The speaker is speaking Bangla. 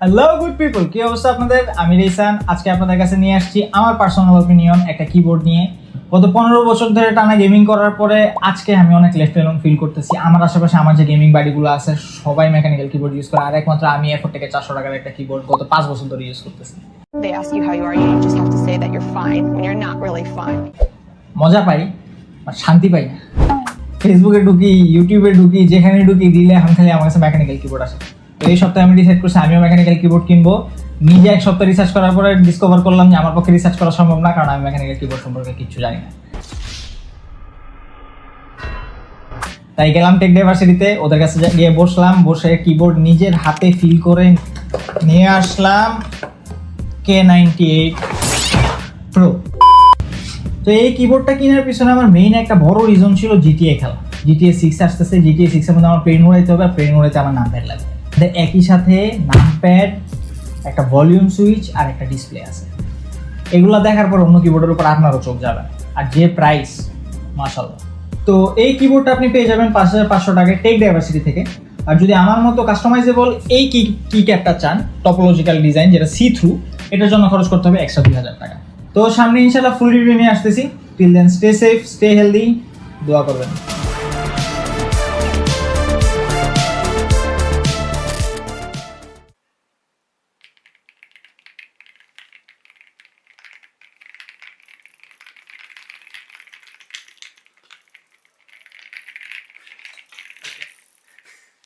হ্যালো গুড পিপল, কি অবস্থা আপনাদের? আমি রিসান। আজকে আপনাদের কাছে নিয়ে আসছি আমার পার্সোনাল ওপিনিয়ন একটা কিবোর্ড নিয়ে। গত 15 বছর ধরে টানা গেমিং করার পরে আজকে আমি অনেক লেফট এলোন ফিল করতেছি। আমার আশেপাশে আমার যে গেমিং বাড়িগুলো আছে সবাই মেকানিক্যাল কিবোর্ড ইউজ করে, আর একমাত্র আমি এফোর্ট থেকে 400 টাকার একটা কিবোর্ড গত 5 বছর ধরে ইউজ করতেছি। They ask you how you are, you just have to say that you're fine when you're not really fine. মজা পাই আর শান্তি পাই না। ফেসবুকে ঢুকি, ইউটিউবে ঢুকি, যেখানে ঢুকি দিলে এখন খালি আমার কাছে মেকানিক্যাল কিবোর্ড আসে। তো এই সপ্তাহে আমি ডিসাইড করছি আমিও মেকানিক্যাল কিবোর্ড কিনবো। নিজে এক সপ্তাহ রিসার্চ করার পরে ডিসকভার করলাম যে আমার পক্ষে রিসার্চ করা সম্ভব না, কারণ আমি মেকানিক্যাল কিবোর্ড সম্পর্কে কিছু জানি না। তাই গেলাম টেক ডাইভার্সিটিতে, ওদের কাছে গিয়ে বসলাম, বসে কিবোর্ড নিজের হাতে ফিল করে নিয়ে আসলাম K98 Pro। তো এই কিবোর্ডটা কেনার পিছনে আমার মেইন একটা বড় রিজন ছিল GTA খেলা। GTA 6 আসতেছে, GTA 6 এর মধ্যে আমার প্লেন উড়াইতে হবে, আর প্লেন উড়াইতে আমার নামপ্যাড লাগবে। একই সাথে নামপ্যাড, একটা ভলিউম সুইচ আর একটা ডিসপ্লে আছে। এগুলো দেখার পর অন্য কিবোর্ডের উপর আপনারও চোখ যাবে, আর যে প্রাইস মাশাআল্লাহ। তো এই কিবোর্ডটা আপনি পেয়ে যাবেন 5500 টাকায় টেক ডাইভার্সিটি থেকে। আর যদি আমার মতো কাস্টমাইজেবল এই কি ক্যাপটা চান, টপোলজিক্যাল ডিজাইন যেটা সি থ্রু, এটার জন্য খরচ করতে হবে এক্সট্রা 2000 টাকা। তো সামনে ইনশাআল্লাহ ফুল রিভিউ নিয়ে আসতেছি। Till then stay safe, stay healthy, দোয়া করবেন।